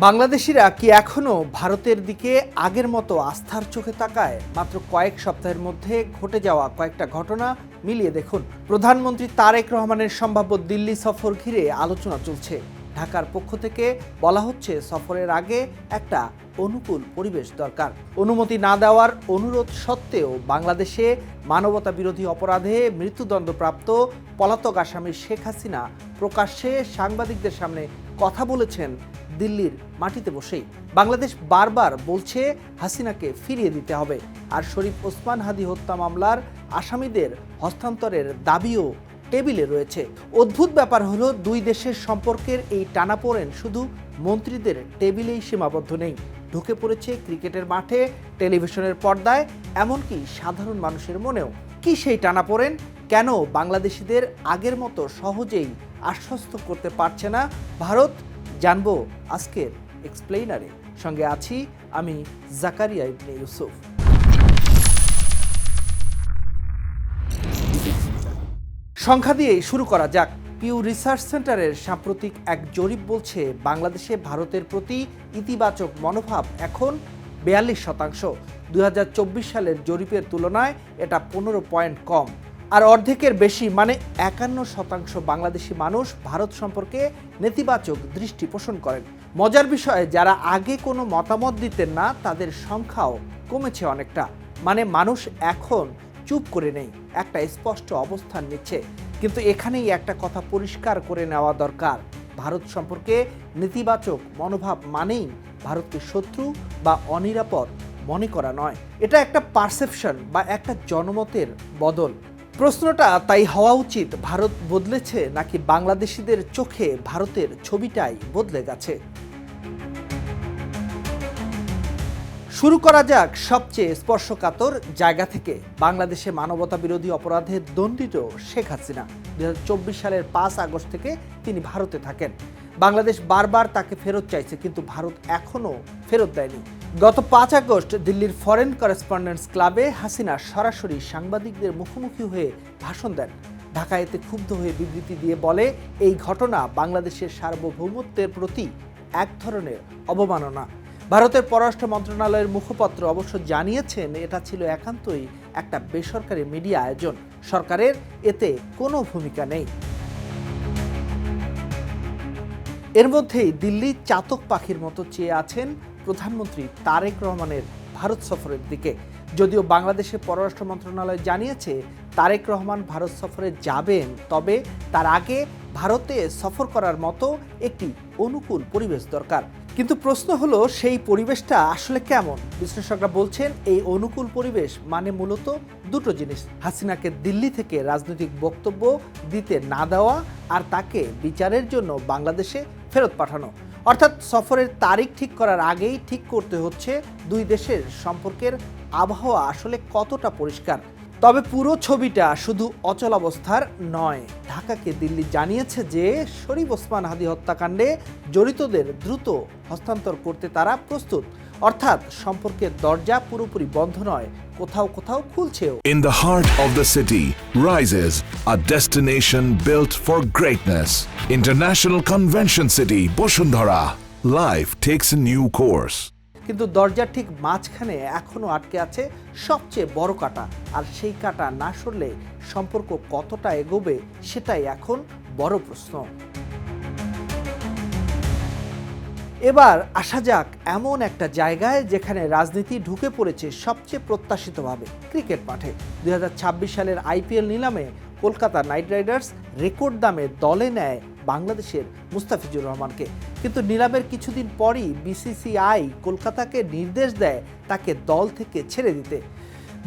বাংলাদেশিরা কি এখনো ভারতের দিকে আগের মতো আস্থার চোখে তাকায়? মাত্র কয়েক সপ্তাহের মধ্যে ঘটে যাওয়া কয়েকটা ঘটনা মিলিয়ে দেখুন। প্রধানমন্ত্রী তারেক রহমানের সম্ভাব্য দিল্লি সফর ঘিরে আলোচনা চলছে। ঢাকার পক্ষ থেকে বলা হচ্ছে সফরের আগে একটা অনুকূল পরিবেশ দরকার। অনুমতি না দেওয়ার অনুরোধ সত্ত্বেও বাংলাদেশে মানবতা বিরোধী অপরাধে মৃত্যুদণ্ডপ্রাপ্ত পলাতক আসামি শেখ হাসিনা প্রকাশ্যে সাংবাদিকদের সামনে কথা বলেছেন দিল্লির মাটিতে বসেই। বাংলাদেশ বারবার বলছে হাসিনাকে ফিরিয়ে দিতে হবে, আর শরীফ ওসমান হাদি হত্যা মামলার আসামিদের হস্তান্তরের দাবিও টেবিলে রয়েছে। অদ্ভুত ব্যাপার হলো, দুই দেশের সম্পর্কের এই টানাপোড়েন শুধু মন্ত্রীদের টেবিলেই সীমাবদ্ধ নেই, ঢুকে পড়েছে ক্রিকেটের মাঠে, টেলিভিশনের পর্দায়, এমনকি সাধারণ মানুষের মনেও। কি সেই টানাপোড়েন? কেন বাংলাদেশিদের আগের মতো সহজেই আশ্বস্ত করতে পারছে না ভারত? জানবো আজকের এক্সপ্লেইনারে। সঙ্গে আছি আমি জাকারিয়া ইবনে ইউসুফ। সংখ্যা দিয়েই শুরু করা যাক। পিউ রিসার্চ সেন্টারের সাম্প্রতিক এক জরিপ বলছে বাংলাদেশে ভারতের প্রতি ইতিবাচক মনোভাব এখন 42%। 2024 সালের জরিপের তুলনায় এটা 15 পয়েন্ট কম। আর অর্ধেকের বেশি মানে 51% বাংলাদেশি মানুষ ভারত সম্পর্কে নেতিবাচক দৃষ্টি পোষণ করেন। মজার বিষয়, যারা আগে কোনো মতামত দিতেন না তাদের সংখ্যাও কমেছে অনেকটা। মানে মানুষ এখন চুপ করে নেই, একটা স্পষ্ট অবস্থান নিচ্ছে। কিন্তু এখানেই একটা কথা পরিষ্কার করে নেওয়া দরকার, ভারত সম্পর্কে নেতিবাচক মনোভাব মানেই ভারতকে শত্রু বা অনিরাপদ মনে করা নয়। এটা একটা পারসেপশন বা একটা জনমতের বদল। প্রশ্নটা তাই হওয়া উচিত, ভারত বদলেছে নাকি বাংলাদেশিদের চোখে ভারতের ছবিটাই বদলে গেছে? শুরু করা যাক সবচেয়ে স্পর্শকাতর জায়গা থেকে। বাংলাদেশে মানবতা বিরোধী অপরাধে দণ্ডিত শেখ হাসিনা 2024 সালের 5 আগস্ট থেকে তিনি ভারতে থাকেন। বাংলাদেশ বারবার তাকে ফেরত চাইছে, কিন্তু ভারত এখনও ফেরত দেয়নি। গত 5 আগস্ট দিল্লির ফরেন করেসপন্ডেন্টস ক্লাবে হাসিনা সরাসরি সাংবাদিকদের মুখোমুখি হয়ে ভাষণ দেন। ঢাকা এতে ক্ষুব্ধ হয়ে বিবৃতি দিয়ে বলে, এই ঘটনা বাংলাদেশের সার্বভৌমত্বের প্রতি এক ধরনের অবমাননা। ভারতের পররাষ্ট্র মন্ত্রণালয়ের মুখপাত্র অবশ্য জানিয়েছেন এটা ছিল একান্তই একটা বেসরকারি মিডিয়া আয়োজন, সরকারের এতে কোনো ভূমিকা নেই। এর মধ্যেই দিল্লি চাতক পাখির মতো চেয়ে আছেন প্রধানমন্ত্রী তারেক রহমানের ভারত সফরের দিকে। যদিও বাংলাদেশের পররাষ্ট্র মন্ত্রণালয় জানিয়েছে তারেক রহমান ভারত সফরে যাবেন, তবে তার আগে ভারতে সফর করার মতো একটি অনুকূল পরিবেশ দরকার। কিন্তু প্রশ্ন হলো, সেই পরিবেশটা আসলে কেমন? বিশ্লেষকরা বলছেন এই অনুকূল পরিবেশ মানে মূলত দুটো জিনিস: হাসিনাকে দিল্লি থেকে রাজনৈতিক বক্তব্য দিতে না দেওয়া, আর তাকে বিচারের জন্য বাংলাদেশে ফেরত পাঠানো। অর্থাৎ সফরের তারিখ ঠিক করার আগেই ঠিক করতে হচ্ছে দুই দেশের সম্পর্কের আবহাওয়া আসলে কতটা পরিষ্কার। তবে পুরো ছবিটা শুধু অচলাবস্থার নয়। ঢাকাকে দিল্লি জানিয়েছে যে শরীফ ওসমান হাদি হত্যাকাণ্ডে জড়িতদের দ্রুত হস্তান্তর করতে তারা প্রস্তুত। অর্থাৎ সম্পর্কের দরজা পুরোপুরি বন্ধ নয়, কোথাও কোথাও খুলছেও। In the heart of the city rises a destination built for greatness. International Convention City, Bosundhara. Life takes a new course. কিন্তু দরজার ঠিক মাঝখানে এখনো আটকে আছে সবচেয়ে বড় কাঁটা, আর সেই কাঁটা না সরলে সম্পর্ক কতটা এগোবে সেটাই এখন বড় প্রশ্ন। এবার আসা যাক এমন একটা জায়গায় যেখানে রাজনীতি ঢুকে পড়েছে সবচেয়ে প্রত্যাশিতভাবে, ক্রিকেট মাঠে। 2026 সালের IPL নিলামে কলকাতা নাইট রাইডার্স রেকর্ড দামে দলে নেয় বাংলাদেশের মুস্তাফিজুর রহমানকে। কিন্তু নিলামের কিছুদিন পরই BCCI কলকাতাকে নির্দেশ দেয় তাকে দল থেকে ছেড়ে দিতে।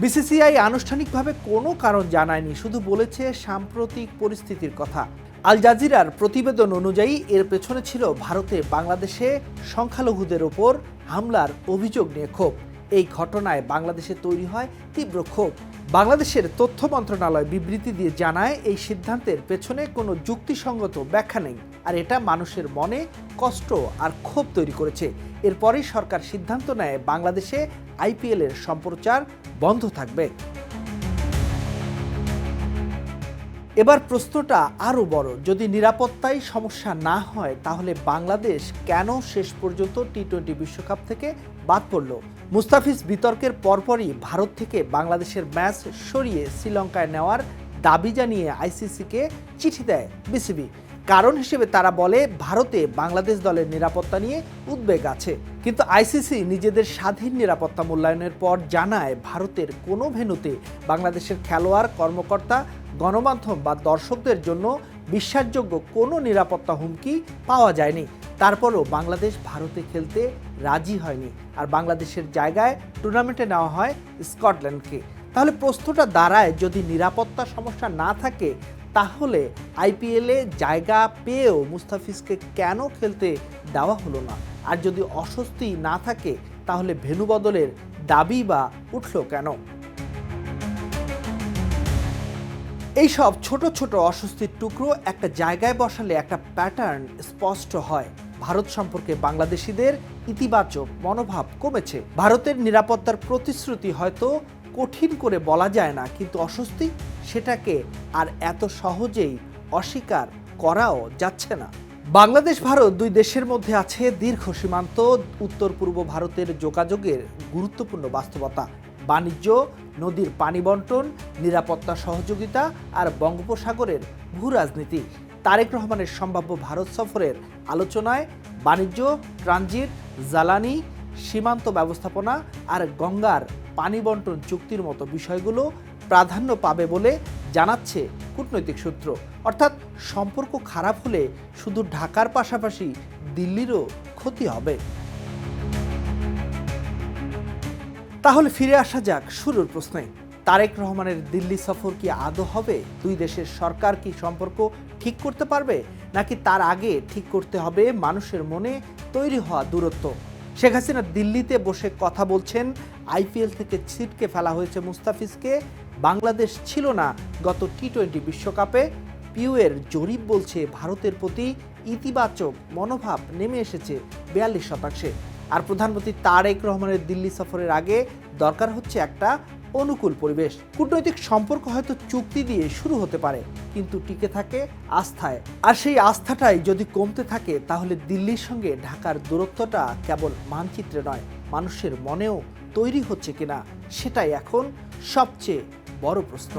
BCCI আনুষ্ঠানিকভাবে কোনো কারণ জানায়নি, শুধু বলেছে সাম্প্রতিক পরিস্থিতির কথা। আল জাজিরার প্রতিবেদন অনুযায়ী এর পেছনে ছিল ভারতে বাংলাদেশে সংখ্যালঘুদের ওপর হামলার অভিযোগ নিয়ে ক্ষোভ। এই ঘটনায় বাংলাদেশে তৈরি হয় তীব্র ক্ষোভ। বাংলাদেশের তথ্য মন্ত্রণালয় বিবৃতি দিয়ে জানায়, এই সিদ্ধান্তের পেছনে কোনো যুক্তিসঙ্গত ব্যাখ্যা নেই, আর এটা মানুষের মনে কষ্ট আর ক্ষোভ তৈরি করেছে। এরপরই সরকার সিদ্ধান্ত নেয় বাংলাদেশে IPL এর সম্প্রচার বন্ধ থাকবে। এবার প্রশ্নটা আরও বড়, যদি নিরাপত্তায় সমস্যা না হয় তাহলে বাংলাদেশ কেন শেষ পর্যন্ত টি-20 বিশ্বকাপ থেকে বাদ পড়ল? মুস্তাফিজ বিতর্কের পরপরই ভারত থেকে বাংলাদেশের ম্যাচ সরিয়ে শ্রীলঙ্কায় নেওয়ার দাবি জানিয়ে আইসিসিকে চিঠি দেয় বিসিবি। কারণ হিসেবে তারা বলে ভারতে বাংলাদেশ দলের নিরাপত্তা নিয়ে উদ্বেগ আছে। কিন্তু আইসিসি নিজেদের স্বাধীন নিরাপত্তা মূল্যায়নের পর জানায় ভারতের কোনো ভেন্যুতে বাংলাদেশের খেলোয়াড়, কর্মকর্তা, গণমাধ্যম বা দর্শকদের জন্য বিশ্বাসযোগ্য কোনো নিরাপত্তা হুমকি পাওয়া যায়নি। তারপরও বাংলাদেশ ভারতে খেলতে রাজি হয়নি, আর বাংলাদেশের জায়গায় টুর্নামেন্টে নেওয়া হয় স্কটল্যান্ডকে। তাহলে প্রশ্নটা দাঁড়ায়, যদি নিরাপত্তা সমস্যা না থাকে তাহলে আইপিএলে জায়গা পেয়েও মুস্তাফিজকে কেন খেলতে দেওয়া হলো না? আর যদি অস্বস্তি না থাকে তাহলে ভেন্যু বদলের দাবি বা উঠল কেন? এইসব ছোট ছোট অস্বস্তির টুকরো একটা জায়গায় বসালে একটা প্যাটার্ন স্পষ্ট হয়। ভারত সম্পর্কে বাংলাদেশিদের ইতিবাচক মনোভাব কমেছে। ভারতের নিরাপত্তার প্রতিশ্রুতি হয়তো কঠিন করে বলা যায় না, কিন্তু অস্বস্তি সেটাকে আর এত সহজেই অস্বীকার করাও যাচ্ছে না। বাংলাদেশ ভারত দুই দেশের মধ্যে আছে দীর্ঘ সীমান্ত, উত্তর পূর্ব ভারতের যোগাযোগের গুরুত্বপূর্ণ বাস্তবতা, বাণিজ্য, নদীর পানি বন্টন, নিরাপত্তা সহযোগিতা আর বঙ্গোপসাগরের ভূ রাজনীতি। তারেক রহমানের সম্ভাব্য ভারত সফরের আলোচনায় বাণিজ্য, ট্রানজিট, জ্বালানি, সীমান্ত ব্যবস্থাপনা আর গঙ্গার পানি বন্টন চুক্তির মতো বিষয়গুলো প্রাধান্য পাবে বলে জানাচ্ছে কূটনৈতিক সূত্র। অর্থাৎ সম্পর্ক খারাপ হলে শুধু ঢাকার পাশাপাশি দিল্লিরও ক্ষতি হবে। তাহলে ফিরে আসা যাক শুরুর প্রশ্নে। তারেক রহমানের দিল্লি সফর কি আদৌ হবে? দুই দেশের সরকার কি সম্পর্ক ঠিক করতে পারবে, নাকি তার আগে ঠিক করতে হবে মানুষের মনে তৈরি হওয়া দূরত্ব? শেখ হাসিনা দিল্লিতে বসে কথা বলছেন, আইপিএল থেকে ছিটকে ফেলা হয়েছে মুস্তাফিজকে, বাংলাদেশ ছিল না গত টি-20 বিশ্বকাপে। পিউয়ের জরিপ বলছে ভারতের প্রতি ইতিবাচক মনোভাব নেমে এসেছে 42%। আর প্রধানমন্ত্রী তারেক রহমানের দিল্লি সফরের আগে দরকার হচ্ছে একটা অনুকূল পরিবেশ। কূটনৈতিক সম্পর্ক হয়তো চুক্তি দিয়ে শুরু হতে পারে, কিন্তু টিকে থাকে আস্থায়। আর সেই আস্থাটাই যদি কমতে থাকে তাহলে দিল্লির সঙ্গে ঢাকার দূরত্বটা কেবল মানচিত্রে নয়, মানুষের মনেও তৈরি হচ্ছে কিনা, সেটাই এখন সবচেয়ে বড় প্রশ্ন।